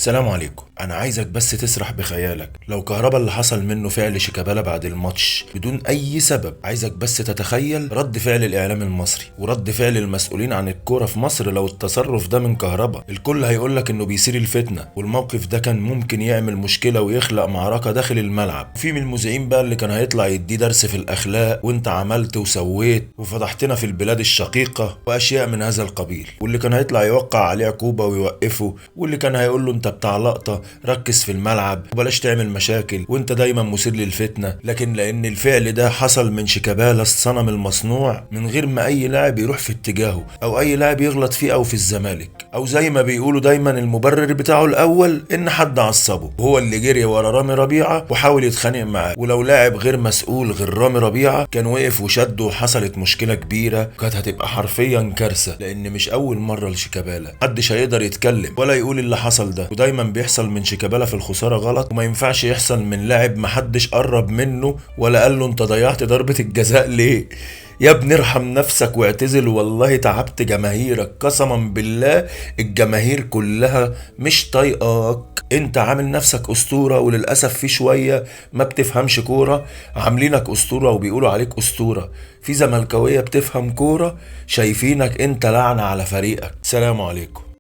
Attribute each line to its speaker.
Speaker 1: سلام عليكم. انا عايزك بس تسرح بخيالك لو كهربا اللي حصل منه فعل شيكابالا بعد الماتش بدون اي سبب. عايزك بس تتخيل رد فعل الاعلام المصري ورد فعل المسؤولين عن الكوره في مصر لو التصرف ده من كهربا. الكل هيقولك انه بيثير الفتنه، والموقف ده كان ممكن يعمل مشكله ويخلق معركه داخل الملعب. في من المذيعين بقى اللي كان هيطلع يديه درس في الاخلاق، وانت عملت وسويت وفضحتنا في البلاد الشقيقه واشياء من هذا القبيل، واللي كان هيطلع يوقع عليه عقوبه ويوقفه، واللي كان هيقول له انت بتاع لقطه، ركز في الملعب وبلاش تعمل مشاكل وانت دايما مثير للفتنه. لكن لان الفعل ده حصل من شيكابالا الصنم المصنوع، من غير ما اي لاعب يروح في اتجاهه او اي لاعب يغلط فيه او في الزمالك، او زي ما بيقولوا دايما المبرر بتاعه الاول ان حد عصبه وهو اللي جري ورا رامي ربيعه وحاول يتخانق معاه. ولو لاعب غير مسؤول غير رامي ربيعه كان وقف وشده وحصلت مشكله كبيره، كانت هتبقى حرفيا كارثه. لان مش اول مره لشيكابالا، محدش هيقدر يتكلم ولا يقول اللي حصل ده، ودايما بيحصل من شيكابالا في الخساره غلط، وما ينفعش يحصل من لاعب محدش قرب منه ولا قال له انت ضيعت ضربه الجزاء ليه. يا ابني ارحم نفسك واعتزل، والله تعبت جماهيرك قسما بالله. الجماهير كلها مش طايقاك، انت عامل نفسك اسطوره، وللاسف في شويه ما بتفهمش كوره عاملينك اسطوره وبيقولوا عليك اسطوره. في زملكاويه بتفهم كوره شايفينك انت لعنه على فريقك. سلام عليكم.